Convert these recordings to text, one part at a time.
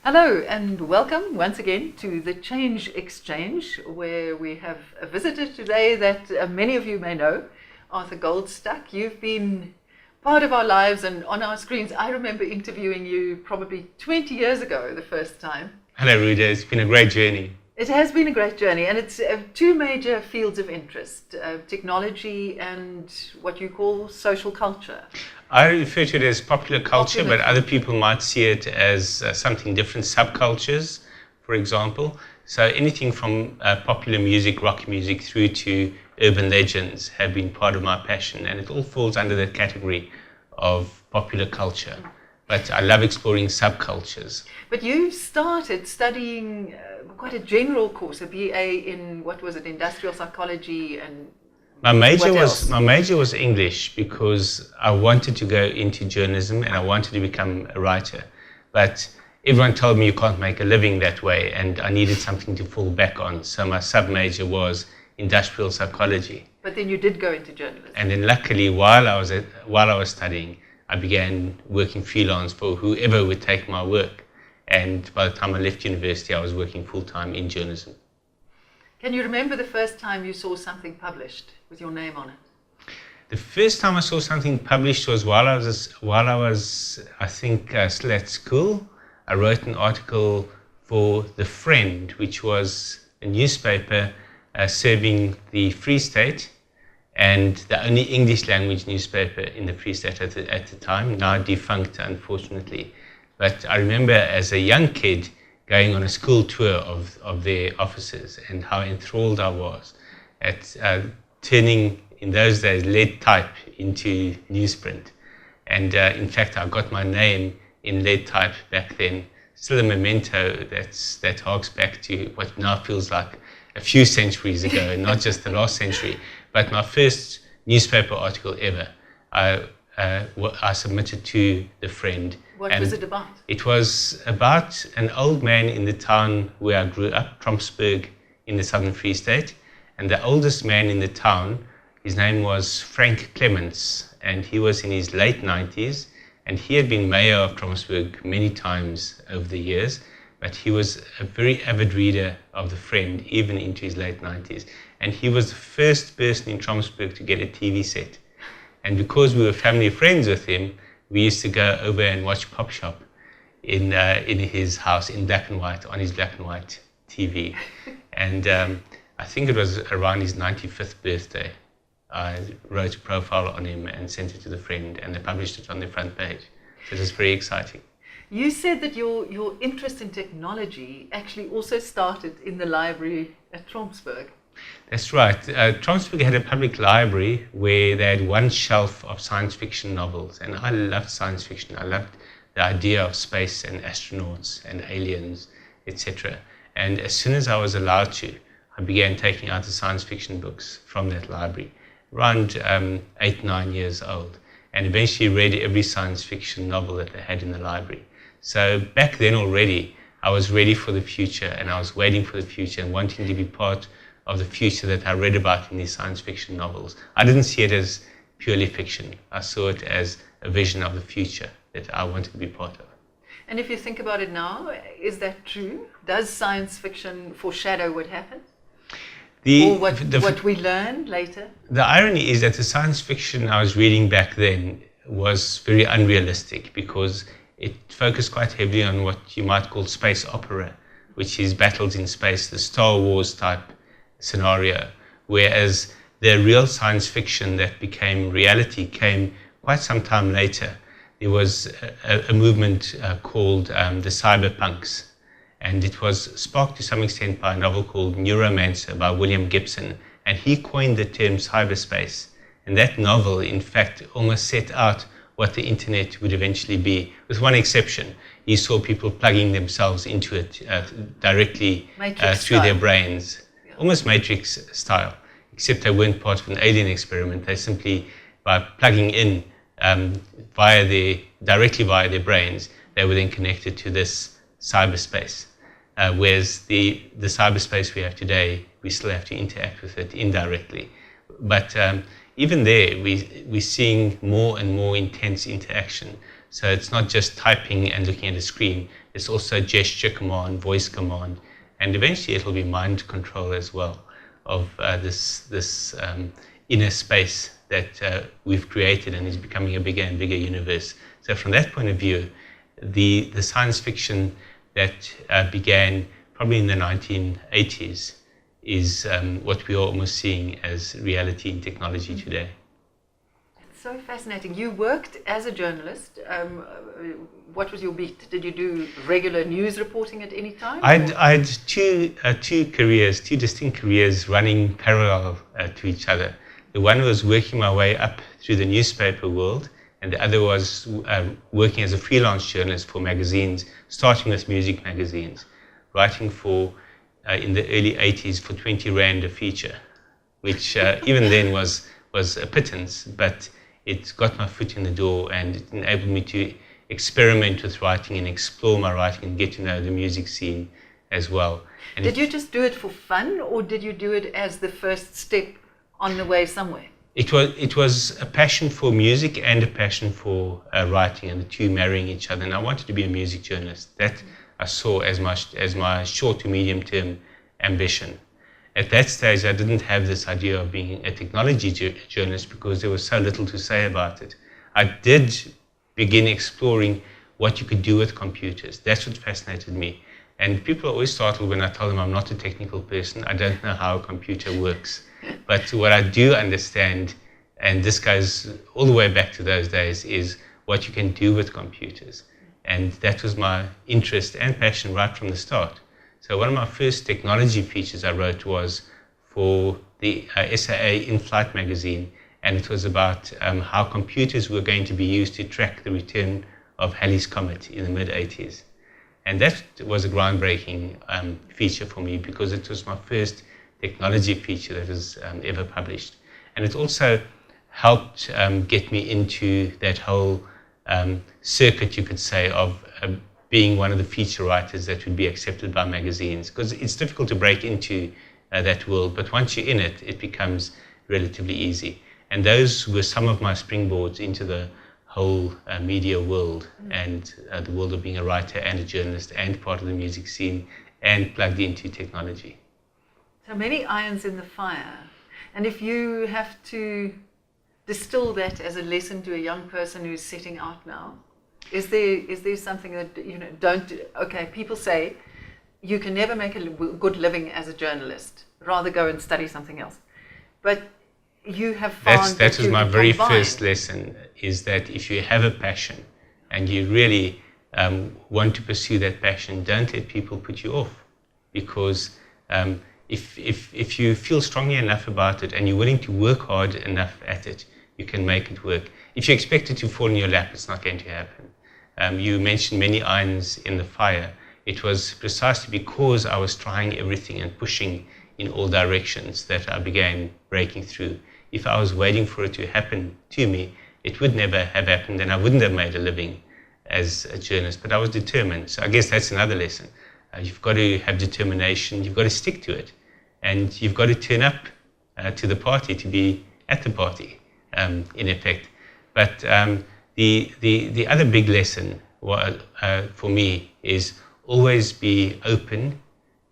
Hello and welcome once again to the Change Exchange, where we have a visitor today that many of you may know, Arthur Goldstuck. You've been part of our lives and on our screens. I remember interviewing you probably 20 years ago the first time. Hello, Ruda. It's been a great journey. It has been a great journey, and it's two major fields of interest, technology and what you call social culture. I refer to it as popular culture, but other people might see it as something different, subcultures, for example. So anything from popular music, rock music, through to urban legends have been part of my passion, and it all falls under that category of popular culture. But I love exploring subcultures. But you started studying quite a general course, a BA in, what was it, industrial psychology and My major was English because I wanted to go into journalism and I wanted to become a writer. But everyone told me you can't make a living that way, and I needed something to fall back on. So my sub-major was industrial psychology. But then you did go into journalism. And then luckily, while I was studying, I began working freelance for whoever would take my work. And by the time I left university, I was working full-time in journalism. Can you remember the first time you saw something published with your name on it? The first time I saw something published was while I was I think still at school. I wrote an article for The Friend, which was a newspaper serving the Free State, and the only English language newspaper in the Free State at the time, now defunct unfortunately. But I remember as a young kid going on a school tour of their offices, and how enthralled I was at turning, in those days, lead type into newsprint. And in fact, I got my name in lead type back then. Still a memento that harks back to what now feels like a few centuries ago, not just the last century. But my first newspaper article ever, I submitted to The Friend. What was it about? It was about an old man in the town where I grew up, Trompsburg, in the Southern Free State. And the oldest man in the town, his name was Frank Clements, and he was in his late 90s. And he had been mayor of Trompsburg many times over the years, but he was a very avid reader of The Friend, even into his late 90s. And he was the first person in Trompsburg to get a TV set. And because we were family friends with him, we used to go over and watch Pop Shop in his house in black and white, on his black and white TV. And I think it was around his 95th birthday. I wrote a profile on him and sent it to The Friend, and they published it on their front page. So it was very exciting. You said that your interest in technology actually also started in the library at Trompsburg. That's right. Trompsburg had a public library where they had one shelf of science fiction novels, and I loved science fiction. I loved the idea of space and astronauts and aliens, etc. And as soon as I was allowed to, I began taking out the science fiction books from that library, around 8, 9 years old, and eventually read every science fiction novel that they had in the library. So back then already, I was ready for the future, and I was waiting for the future and wanting to be part of the future that I read about in these science fiction novels. I didn't see it as purely fiction. I saw it as a vision of the future that I wanted to be part of. And if you think about it now, is that true? Does science fiction foreshadow what happens? Or what we learn later? The irony is that the science fiction I was reading back then was very unrealistic, because it focused quite heavily on what you might call space opera, which is battles in space, the Star Wars type scenario, whereas the real science fiction that became reality came quite some time later. There was a movement called the cyberpunks, and it was sparked to some extent by a novel called Neuromancer by William Gibson, and he coined the term cyberspace. And that novel, in fact, almost set out what the internet would eventually be, with one exception. He saw people plugging themselves into it directly through their brains. Almost Matrix style, except they weren't part of an alien experiment. They simply, by plugging in directly via their brains, they were then connected to this cyberspace. Whereas the cyberspace we have today, we still have to interact with it indirectly. But even there, we're seeing more and more intense interaction. So it's not just typing and looking at a screen, It's also gesture command, voice command, and eventually it'll be mind control as well of this inner space that we've created and is becoming a bigger and bigger universe. So from that point of view, the science fiction that began probably in the 1980s is what we are almost seeing as reality in technology today. It's so fascinating. You worked as a journalist. What was your beat? Did you do regular news reporting at any time? I had two careers, two distinct careers running parallel to each other. The one was working my way up through the newspaper world, and the other was working as a freelance journalist for magazines, starting with music magazines, writing for, in the early 80s, for 20 Rand a feature, which even then was a pittance, but it got my foot in the door and it enabled me to experiment with writing and explore my writing and get to know the music scene as well. And did you just do it for fun, or did you do it as the first step on the way somewhere? It was a passion for music and a passion for writing, and the two marrying each other. And I wanted to be a music journalist. That I saw as my short to medium term ambition. At that stage, I didn't have this idea of being a technology journalist because there was so little to say about it. I did begin exploring what you could do with computers. That's what fascinated me. And people are always startled when I tell them I'm not a technical person. I don't know how a computer works. But what I do understand, and this goes all the way back to those days, is what you can do with computers. And that was my interest and passion right from the start. So one of my first technology features I wrote was for the SAA In-Flight magazine, and it was about how computers were going to be used to track the return of Halley's Comet in the mid-80s. And that was a groundbreaking feature for me because it was my first technology feature that was ever published. And it also helped get me into that whole circuit, you could say, of being one of the feature writers that would be accepted by magazines, because it's difficult to break into that world, but once you're in it, it becomes relatively easy. And those were some of my springboards into the whole media world and the world of being a writer and a journalist and part of the music scene and plugged into technology. So many irons in the fire. And if you have to distill that as a lesson to a young person who's setting out now, is there something that, okay, people say you can never make a good living as a journalist, rather go and study something else. But you have found that was my very first lesson, is that if you have a passion and you really want to pursue that passion, don't let people put you off, because if you feel strongly enough about it and you're willing to work hard enough at it, you can make it work. If you expect it to fall in your lap, it's not going to happen. You mentioned many irons in the fire. It was precisely because I was trying everything and pushing in all directions that I began breaking through. If I was waiting for it to happen to me, it would never have happened and I wouldn't have made a living as a journalist, but I was determined. So I guess that's another lesson. You've got to have determination, you've got to stick to it, and you've got to turn up to the party to be at the party, in effect. But the other big lesson for me is always be open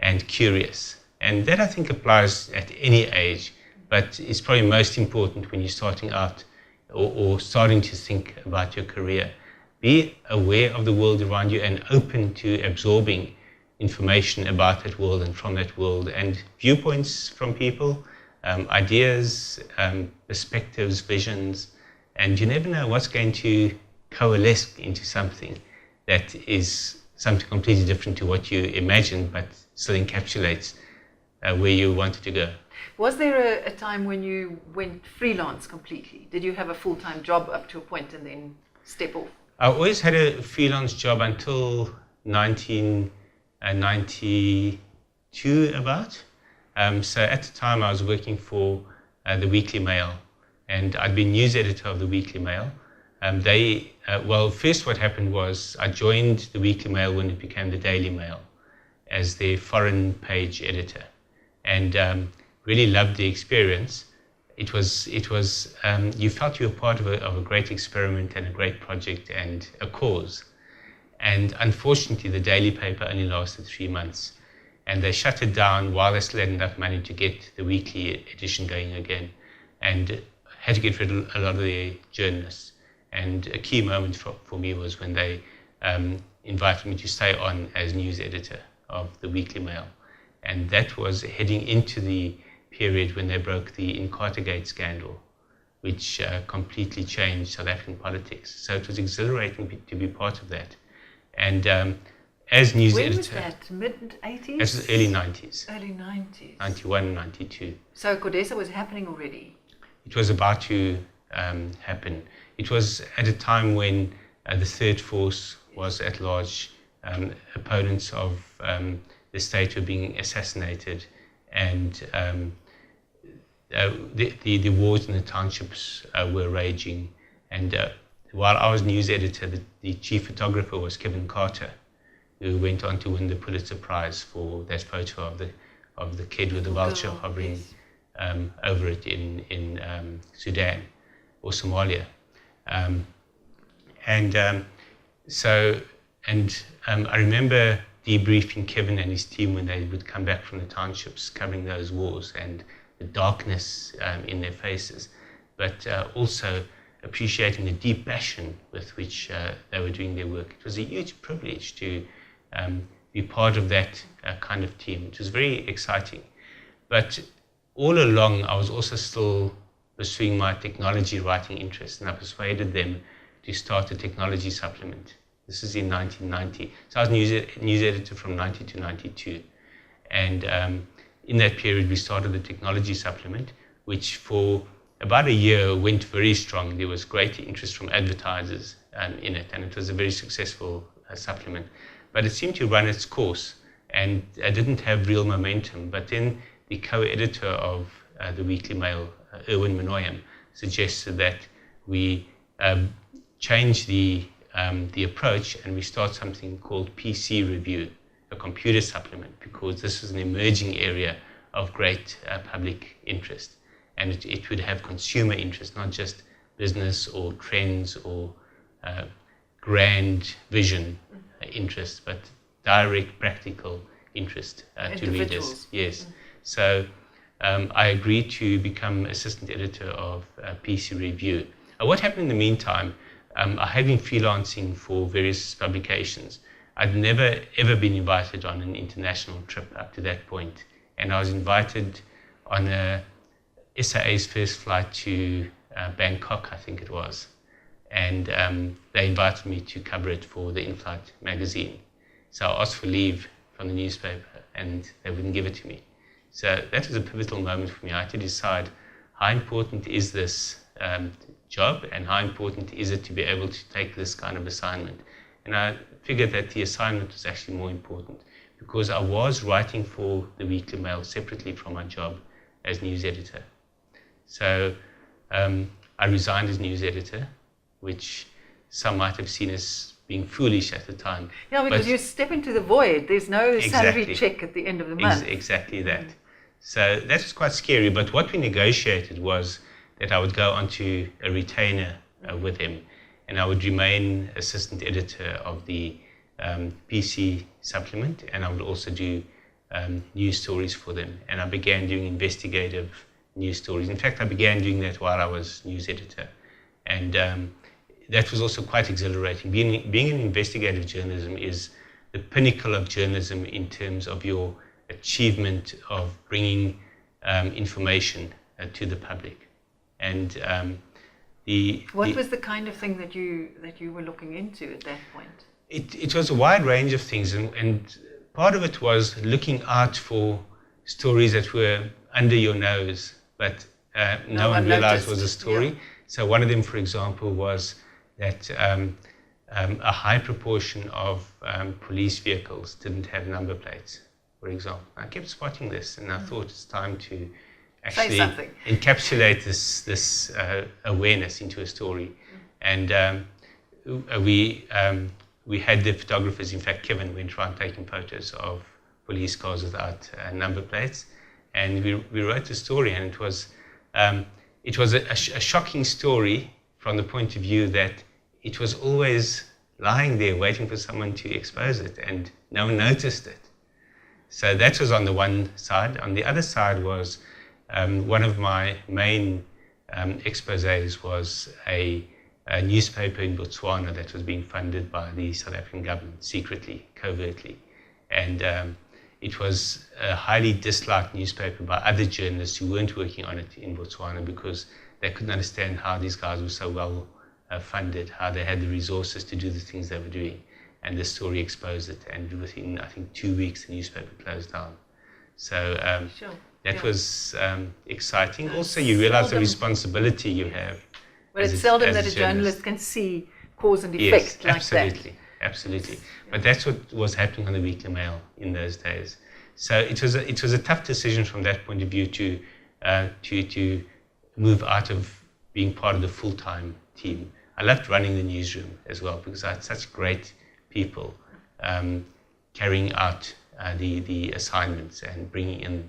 and curious. And that I think applies at any age, but it's probably most important when you're starting out or starting to think about your career. Be aware of the world around you and open to absorbing information about that world and from that world, and viewpoints from people, ideas, perspectives, visions, and you never know what's going to coalesce into something that is something completely different to what you imagined, but still encapsulates where you wanted to go. Was there a time when you went freelance completely? Did you have a full-time job up to a point and then step off? I always had a freelance job until 1992 about. So at the time I was working for the Weekly Mail, and I'd been news editor of the Weekly Mail. First what happened was I joined the Weekly Mail when it became the Daily Mail as their foreign page editor, and really loved the experience. It was you felt you were part of a great experiment and a great project and a cause. And unfortunately, the daily paper only lasted 3 months. And they shut it down while they still had enough money to get the weekly edition going again, and had to get rid of a lot of their journalists. And a key moment for me was when they invited me to stay on as news editor of the Weekly Mail. And that was heading into the period when they broke the Incartergate scandal, which completely changed South African politics. So it was exhilarating to be part of that. And as news when editor... When was that? Mid-80s? It was early 90s. Early 90s. 91, 92. So Cordesa was happening already? It was about to happen. It was at a time when the Third Force was at large. Opponents of the state were being assassinated, and the wars in the townships were raging. And while I was news editor, the chief photographer was Kevin Carter, who went on to win the Pulitzer Prize for that photo of the kid with the vulture hovering over it in Sudan or Somalia. I remember debriefing Kevin and his team when they would come back from the townships covering those wars, and the darkness in their faces, but also appreciating the deep passion with which they were doing their work. It was a huge privilege to be part of that kind of team. It was very exciting. But all along, I was also still pursuing my technology writing interest, and I persuaded them to start a technology supplement. This is in 1990. So I was news editor from 90 to 92. And in that period, we started the technology supplement, which for about a year went very strong. There was great interest from advertisers in it, and it was a very successful supplement. But it seemed to run its course, and I didn't have real momentum. But then the co-editor of the Weekly Mail, Erwin Minoyam, suggested that we change the approach and we start something called PC Review, a computer supplement, because this is an emerging area of great public interest. And it would have consumer interest, not just business or trends or grand vision interest, but direct, practical interest to readers. Yes. So I agreed to become assistant editor of PC Review. What happened in the meantime, I had been freelancing for various publications. I'd never ever been invited on an international trip up to that point. And I was invited on SAA's first flight to Bangkok, I think it was. And they invited me to cover it for the In-Flight magazine. So I asked for leave from the newspaper, and they wouldn't give it to me. So that was a pivotal moment for me. I had to decide how important is this job, and how important is it to be able to take this kind of assignment. And I figured that the assignment was actually more important, because I was writing for the Weekly Mail separately from my job as news editor. So I resigned as news editor, which some might have seen as being foolish at the time. Yeah, because you step into the void. There's no salary check at the end of the month. Exactly that. So that was quite scary. But what we negotiated was that I would go onto a retainer with him, and I would remain assistant editor of the PC supplement, and I would also do news stories for them. And I began doing investigative news stories. In fact, I began doing that while I was news editor. And that was also quite exhilarating. Being in investigative journalism is the pinnacle of journalism in terms of your achievement of bringing information to the public. And what was the kind of thing that you were looking into at that point? It was a wide range of things, and part of it was looking out for stories that were under your nose, but no one realized was a story. Yeah. So one of them, for example, was that a high proportion of police vehicles didn't have number plates, for example. I kept spotting this, and I thought it's time to actually encapsulate this awareness into a story. And we had the photographers, in fact, Kevin went around taking photos of police cars without number plates. And we wrote a story, and it was a shocking story from the point of view that it was always lying there waiting for someone to expose it, and no one noticed it. So that was on the one side. On the other side was one of my main exposés was a newspaper in Botswana that was being funded by the South African government secretly, covertly. And it was a highly disliked newspaper by other journalists who weren't working on it in Botswana because they couldn't understand how these guys were so well funded, how they had the resources to do the things they were doing. And the story exposed it. And within, I think, 2 weeks, the newspaper closed down. So that was exciting. Also, you realize the responsibility you have. Well, it's seldom that a journalist can see cause and effect like absolutely, that. Absolutely. Yeah. But that's what was happening on the Weekly Mail in those days. So it was a tough decision from that point of view to move out of being part of the full-time team. I loved running the newsroom as well because I had such great people carrying out the assignments and bringing in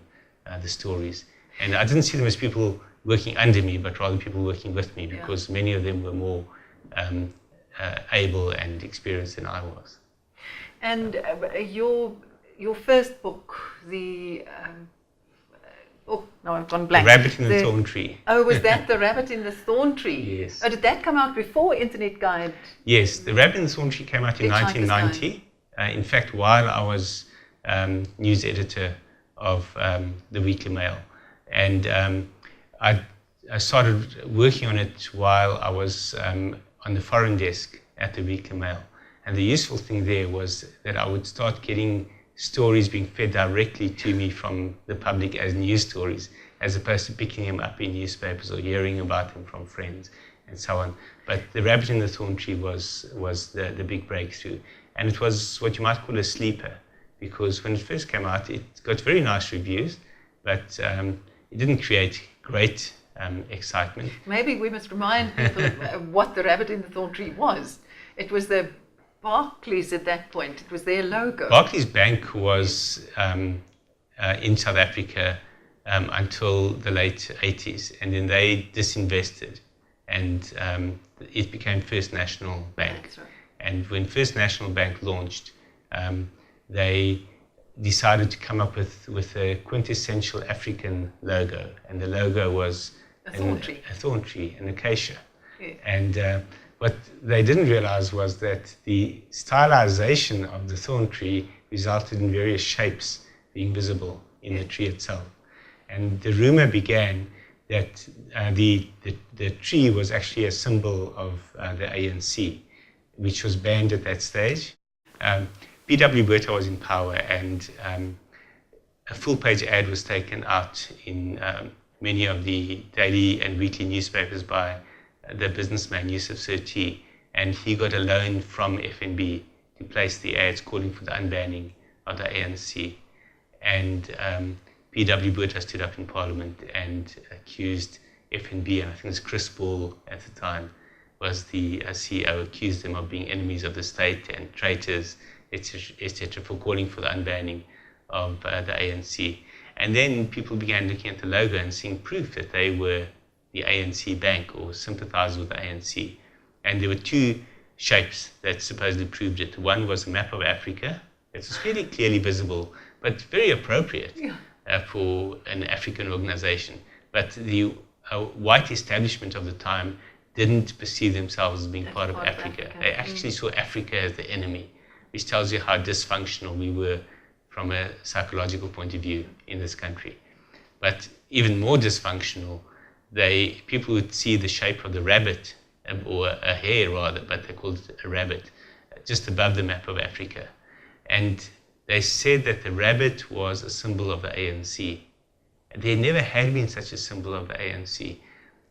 the stories. And I didn't see them as people working under me, but rather people working with me because many of them were more able and experienced than I was. And your first book, the I've gone blank. The Rabbit in the Thorn Tree. Oh, was that The Rabbit in the Thorn Tree? Yes. Oh, did that come out before Internet Guide? Yes, The Rabbit in the Thorn Tree came out in 1990. In fact, while I was news editor of the Weekly Mail. And I started working on it while I was on the foreign desk at the Weekly Mail. And the useful thing there was that I would start getting stories being fed directly to me from the public as news stories, as opposed to picking them up in newspapers or hearing about them from friends and so on. But The Rabbit in the Thorn Tree was the big breakthrough. And it was what you might call a sleeper, because when it first came out, it got very nice reviews, but it didn't create great excitement. Maybe we must remind people what The Rabbit in the Thorn Tree was. It was the Barclays at that point. It was their logo. Barclays Bank was in South Africa until the late 80s, and then they disinvested, and it became First National Bank. That's right. And when First National Bank launched, they decided to come up with a quintessential African logo, and the logo was a thorn tree, an acacia. Yeah. And what they didn't realize was that the stylization of the thorn tree resulted in various shapes being visible in the tree itself. And the rumor began that the tree was actually a symbol of the ANC, which was banned at that stage. P.W. Botha was in power, and a full-page ad was taken out in many of the daily and weekly newspapers by the businessman Yusuf Surti, and he got a loan from FNB to place the ads calling for the unbanning of the ANC. And P.W. Botha stood up in Parliament and accused FNB, and I think it was Chris Ball at the time was the CEO, accused them of being enemies of the state and traitors, etc., for calling for the unbanning of the ANC. And then people began looking at the logo and seeing proof that they were the ANC bank or sympathized with the ANC. And there were two shapes that supposedly proved it. One was a map of Africa. It was fairly clearly visible, but very appropriate for an African organization. But the white establishment of the time didn't perceive themselves as being part of Africa. They actually saw Africa as the enemy, which tells you how dysfunctional we were from a psychological point of view in this country. But even more dysfunctional, people would see the shape of the rabbit, or a hare rather, but they called it a rabbit, just above the map of Africa. And they said that the rabbit was a symbol of the ANC. There never had been such a symbol of the ANC.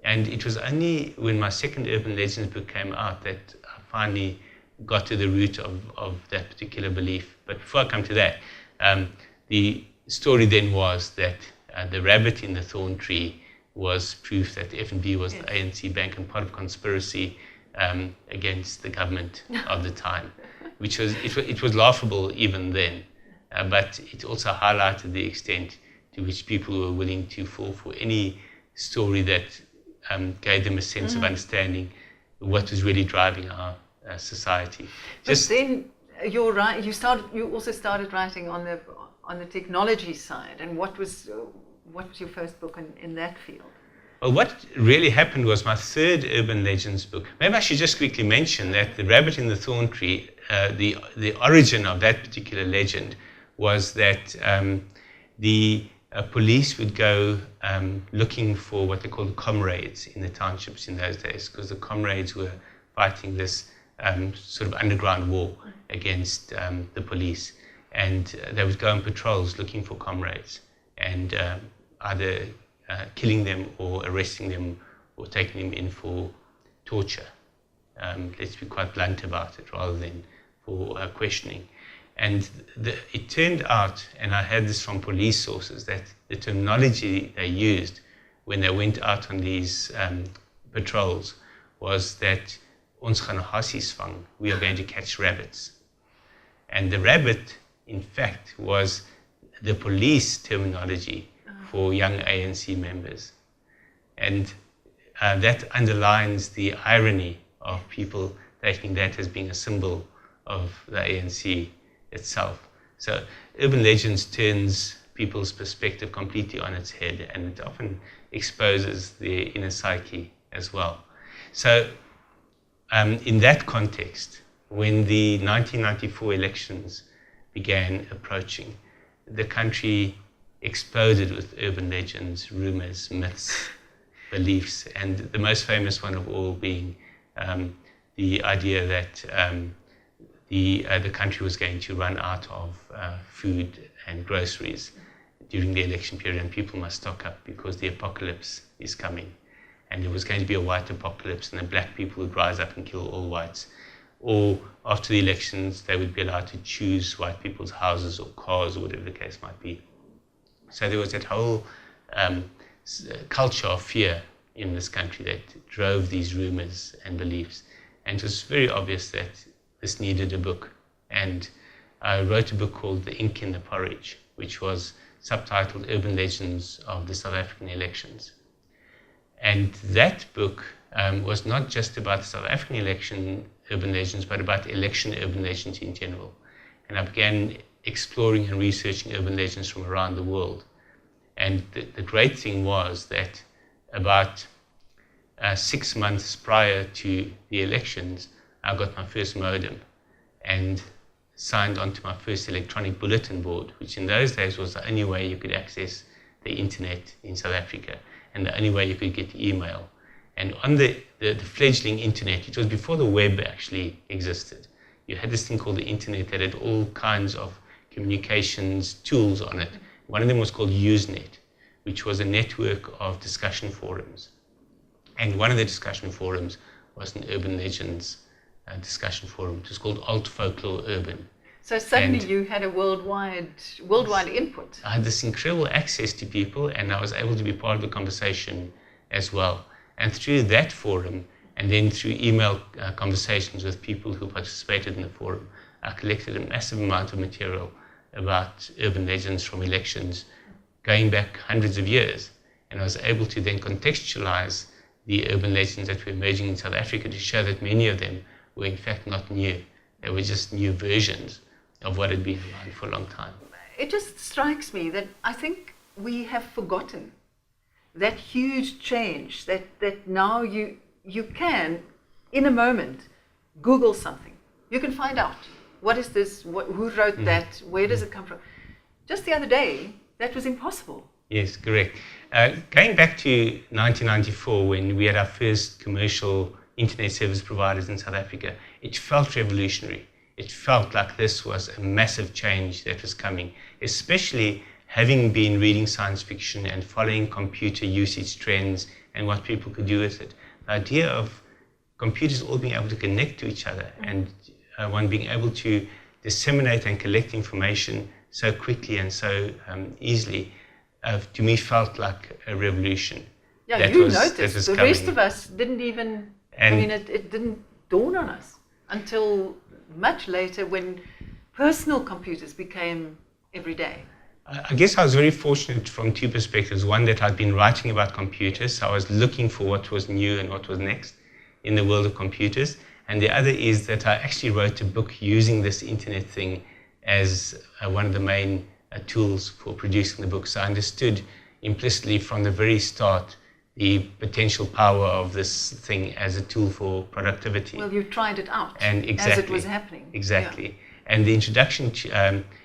And it was only when my second Urban Legends book came out that I finally got to the root of that particular belief. But before I come to that, the story then was that the rabbit in the thorn tree was proof that the FNB was the ANC bank and part of conspiracy against the government of the time, which was it was laughable even then, but it also highlighted the extent to which people were willing to fall for any story that gave them a sense of understanding what was really driving our society. But then you're right. You also started writing on the technology side. And what was your first book in that field? Well, what really happened was my third urban legends book. Maybe I should just quickly mention that the rabbit in the thorn tree, the origin of that particular legend was that the police would go looking for what they called comrades in the townships in those days, because the comrades were fighting this sort of underground war against the police. And they would go on patrols looking for comrades and either killing them or arresting them or taking them in for torture. Let's be quite blunt about it, rather than for questioning. And it turned out, and I had this from police sources, that the terminology they used when they went out on these patrols was that ons gaan hassies vang, we are going to catch rabbits. And the rabbit, in fact, was the police terminology for young ANC members. And that underlines the irony of people taking that as being a symbol of the ANC itself. So urban legends turns people's perspective completely on its head, and it often exposes their inner psyche as well. So in that context, when the 1994 elections began approaching, the country exploded with urban legends, rumors, myths, beliefs, and the most famous one of all being the idea that the country was going to run out of food and groceries during the election period, and people must stock up because the apocalypse is coming. And there was going to be a white apocalypse, and the black people would rise up and kill all whites. Or after the elections, they would be allowed to choose white people's houses or cars or whatever the case might be. So there was that whole culture of fear in this country that drove these rumors and beliefs. And it was very obvious that this needed a book. And I wrote a book called The Ink in the Porridge, which was subtitled Urban Legends of the South African Elections. And that book was not just about the South African election urban legends, but about election urban legends in general. And I began exploring and researching urban legends from around the world. And the great thing was that about 6 months prior to the elections, I got my first modem and signed onto my first electronic bulletin board, which in those days was the only way you could access the internet in South Africa and the only way you could get email. And on the fledgling internet, it was before the web actually existed. You had this thing called the internet that had all kinds of communications tools on it. One of them was called Usenet, which was a network of discussion forums. And one of the discussion forums was an urban legends discussion forum. It was called Alt Folklore Urban. So suddenly you had a worldwide input. I had this incredible access to people, and I was able to be part of the conversation as well. And through that forum, and then through email conversations with people who participated in the forum, I collected a massive amount of material about urban legends from elections going back hundreds of years. And I was able to then contextualize the urban legends that were emerging in South Africa to show that many of them were in fact not new. They were just new versions of what had been around for a long time. It just strikes me that I think we have forgotten that huge change that now you can, in a moment, Google something. You can find out, what is this, who wrote that, where does it come from? Just the other day, that was impossible. Yes, correct. Going back to 1994, when we had our first commercial internet service providers in South Africa, it felt revolutionary. It felt like this was a massive change that was coming, especially having been reading science fiction and following computer usage trends and what people could do with it. The idea of computers all being able to connect to each other and one being able to disseminate and collect information so quickly and so easily, to me felt like a revolution. Yeah, you noticed. The rest of us didn't even, it didn't dawn on us until much later when personal computers became everyday. I guess I was very fortunate from two perspectives. One, that I'd been writing about computers, so I was looking for what was new and what was next in the world of computers. And the other is that I actually wrote a book using this internet thing as one of the main tools for producing the book. So I understood implicitly from the very start the potential power of this thing as a tool for productivity. Well, you tried it out and exactly, as it was happening. Exactly. Yeah. And the introduction,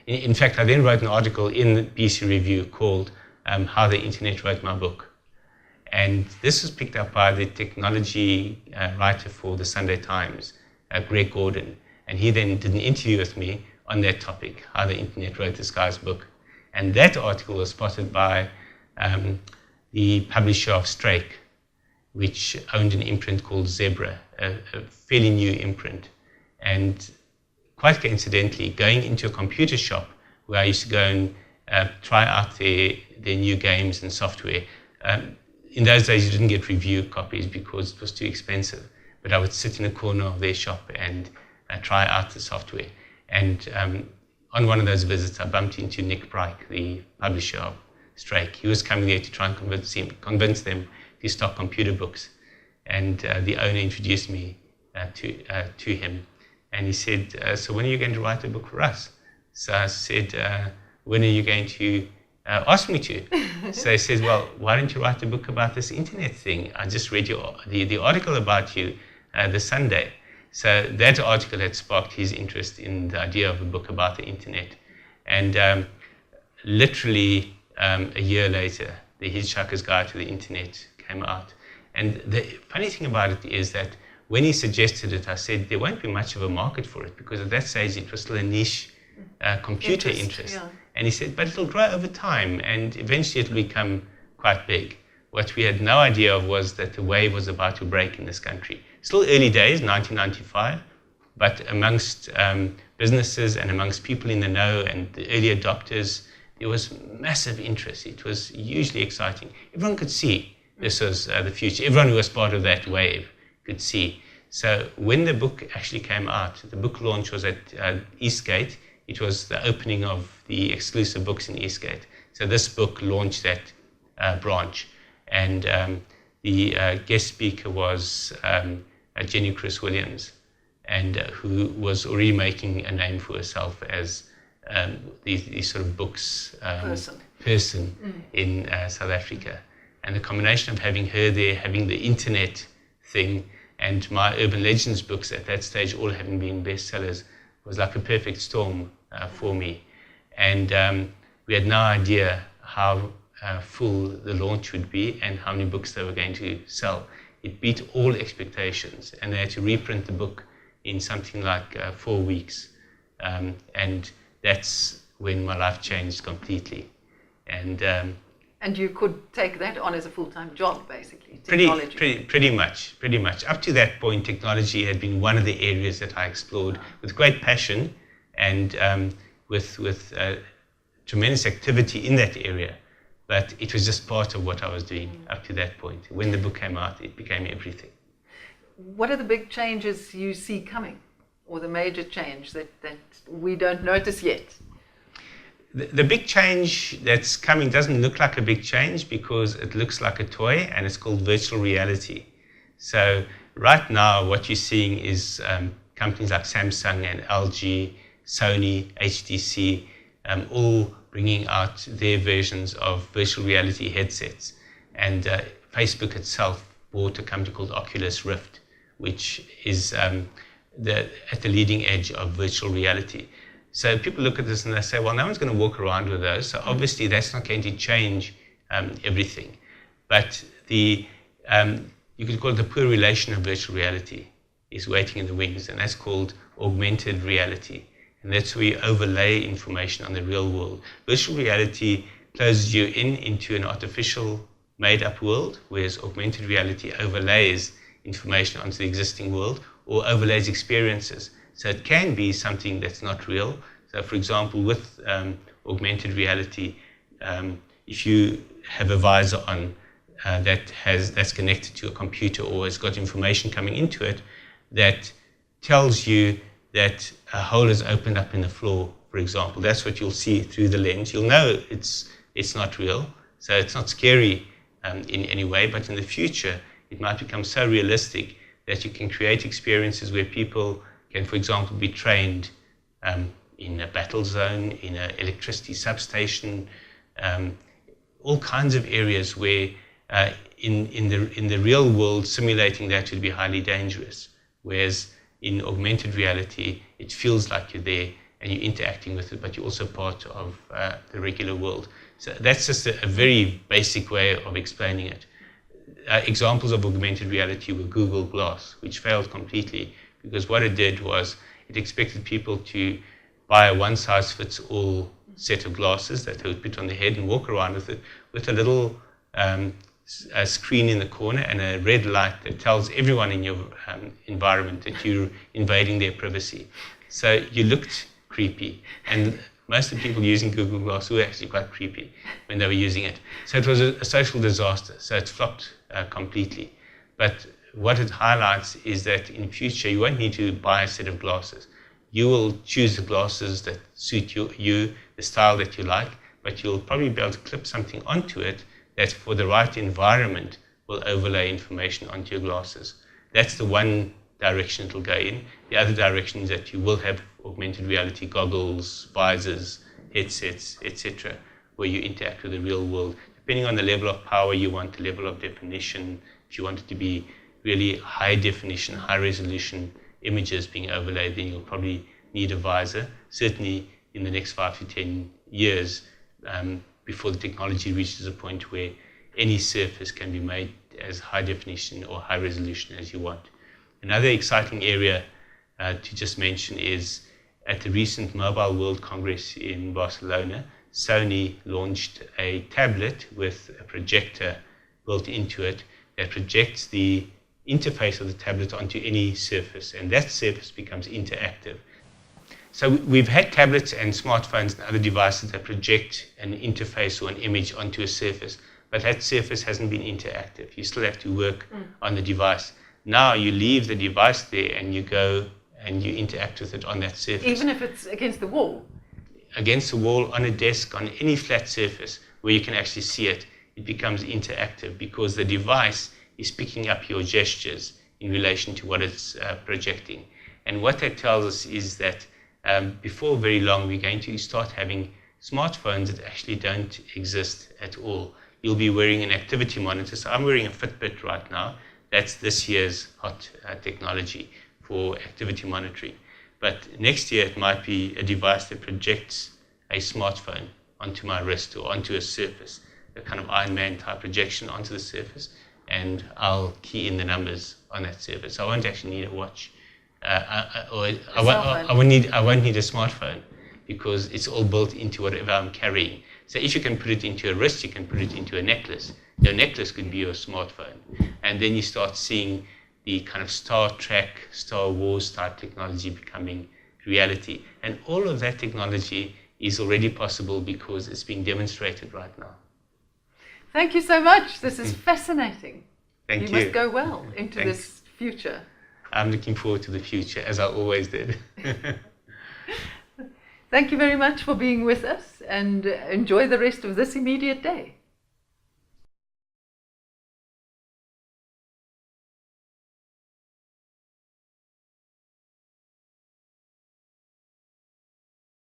in fact, I then wrote an article in the PC Review called How the Internet Wrote My Book. And this was picked up by the technology writer for the Sunday Times, Greg Gordon. And he then did an interview with me on that topic, how the internet wrote this guy's book. And that article was spotted by the publisher of Strake, which owned an imprint called Zebra, a fairly new imprint. And quite coincidentally, going into a computer shop where I used to go and try out their new games and software. In those days, you didn't get review copies because it was too expensive. But I would sit in a corner of their shop and try out the software. And on one of those visits, I bumped into Nick Bryke, the publisher of Strake. He was coming there to try and convince them to stock computer books. And the owner introduced me to him. And he said, so when are you going to write a book for us? So I said, when are you going to ask me to? So he said, well, why don't you write a book about this internet thing? I just read the article about you this Sunday. So that article had sparked his interest in the idea of a book about the internet. And literally a year later, The Hitchhiker's Guide to the Internet came out. And the funny thing about it is that when he suggested it, I said there won't be much of a market for it because at that stage it was still a niche computer interest. Yeah. And he said, but it'll grow over time and eventually it'll become quite big. What we had no idea of was that the wave was about to break in this country. Still early days, 1995, but amongst businesses and amongst people in the know and the early adopters, there was massive interest. It was hugely exciting. Everyone could see this was the future. Everyone who was part of that wave could see. So when the book actually came out, the book launch was at Eastgate. It was the opening of the exclusive books in Eastgate. So this book launched that branch. And the guest speaker was Jenny Chris Williams, and who was already making a name for herself as the sort of books person in South Africa. And the combination of having her there, having the internet thing, and my urban legends books at that stage all having been bestsellers was like a perfect storm for me. And we had no idea how full the launch would be and how many books they were going to sell. It beat all expectations, and they had to reprint the book in something like 4 weeks. And that's when my life changed completely. And you could take that on as a full-time job, basically, Pretty much. Up to that point, technology had been one of the areas that I explored with great passion and with tremendous activity in that area. But it was just part of what I was doing up to that point. When the book came out, it became everything. What are the big changes you see coming, or the major change that we don't notice yet? The big change that's coming doesn't look like a big change because it looks like a toy, and it's called virtual reality. So right now, what you're seeing is companies like Samsung and LG, Sony, HTC, all bringing out their versions of virtual reality headsets. And Facebook itself bought a company called Oculus Rift, which is at the leading edge of virtual reality. So people look at this and they say, well, no one's going to walk around with those, so obviously that's not going to change everything. But you could call it the poor relation of virtual reality is waiting in the wings, and that's called augmented reality. And that's where you overlay information on the real world. Virtual reality closes you into an artificial made-up world, whereas augmented reality overlays information onto the existing world or overlays experiences. So it can be something that's not real. So for example, with augmented reality, if you have a visor on that's connected to a computer or has got information coming into it that tells you that a hole is opened up in the floor, for example, that's what you'll see through the lens. You'll know it's not real, so it's not scary in any way, but in the future, it might become so realistic that you can create experiences where people can, for example, be trained in a battle zone, in an electricity substation, all kinds of areas where in the real world simulating that would be highly dangerous, whereas in augmented reality it feels like you're there and you're interacting with it, but you're also part of the regular world. So that's just a very basic way of explaining it. Examples of augmented reality were Google Glass, which failed completely because what it did was it expected people to buy a one-size-fits-all set of glasses that they would put on their head and walk around with it, with a little a screen in the corner and a red light that tells everyone in your environment that you're invading their privacy. So you looked creepy, and most of the people using Google Glass were actually quite creepy when they were using it. So it was a social disaster, so it flopped completely. But what it highlights is that in future you won't need to buy a set of glasses. You will choose the glasses that suit you, the style that you like, but you'll probably be able to clip something onto it that for the right environment will overlay information onto your glasses. That's the one direction it'll go in. The other direction is that you will have augmented reality goggles, visors, headsets, etc., where you interact with the real world. Depending on the level of power you want, the level of definition, if you want it to be really high definition, high resolution images being overlaid, then you'll probably need a visor. Certainly in the next 5 to 10 years, before the technology reaches a point where any surface can be made as high definition or high resolution as you want. Another exciting area to just mention is at the recent Mobile World Congress in Barcelona, Sony launched a tablet with a projector built into it that projects the interface of the tablet onto any surface, and that surface becomes interactive. So we've had tablets and smartphones and other devices that project an interface or an image onto a surface, but that surface hasn't been interactive. You still have to work on the device. Now you leave the device there and you go and you interact with it on that surface. Even if it's against the wall? Against the wall, on a desk, on any flat surface where you can actually see it, it becomes interactive because the device is picking up your gestures in relation to what it's projecting. And what that tells us is that before very long, we're going to start having smartphones that actually don't exist at all. You'll be wearing an activity monitor. So I'm wearing a Fitbit right now. That's this year's hot technology for activity monitoring. But next year, it might be a device that projects a smartphone onto my wrist or onto a surface, a kind of Iron Man type projection onto the surface, and I'll key in the numbers on that surface. I won't actually need a watch. I won't need a smartphone because it's all built into whatever I'm carrying. So if you can put it into a wrist, you can put it into a necklace. Your necklace could be your smartphone. And then you start seeing the kind of Star Trek, Star Wars type technology becoming reality. And all of that technology is already possible because it's being demonstrated right now. Thank you so much. This is fascinating. Thank you. You must go well into this future. I'm looking forward to the future, as I always did. Thank you very much for being with us, and enjoy the rest of this immediate day.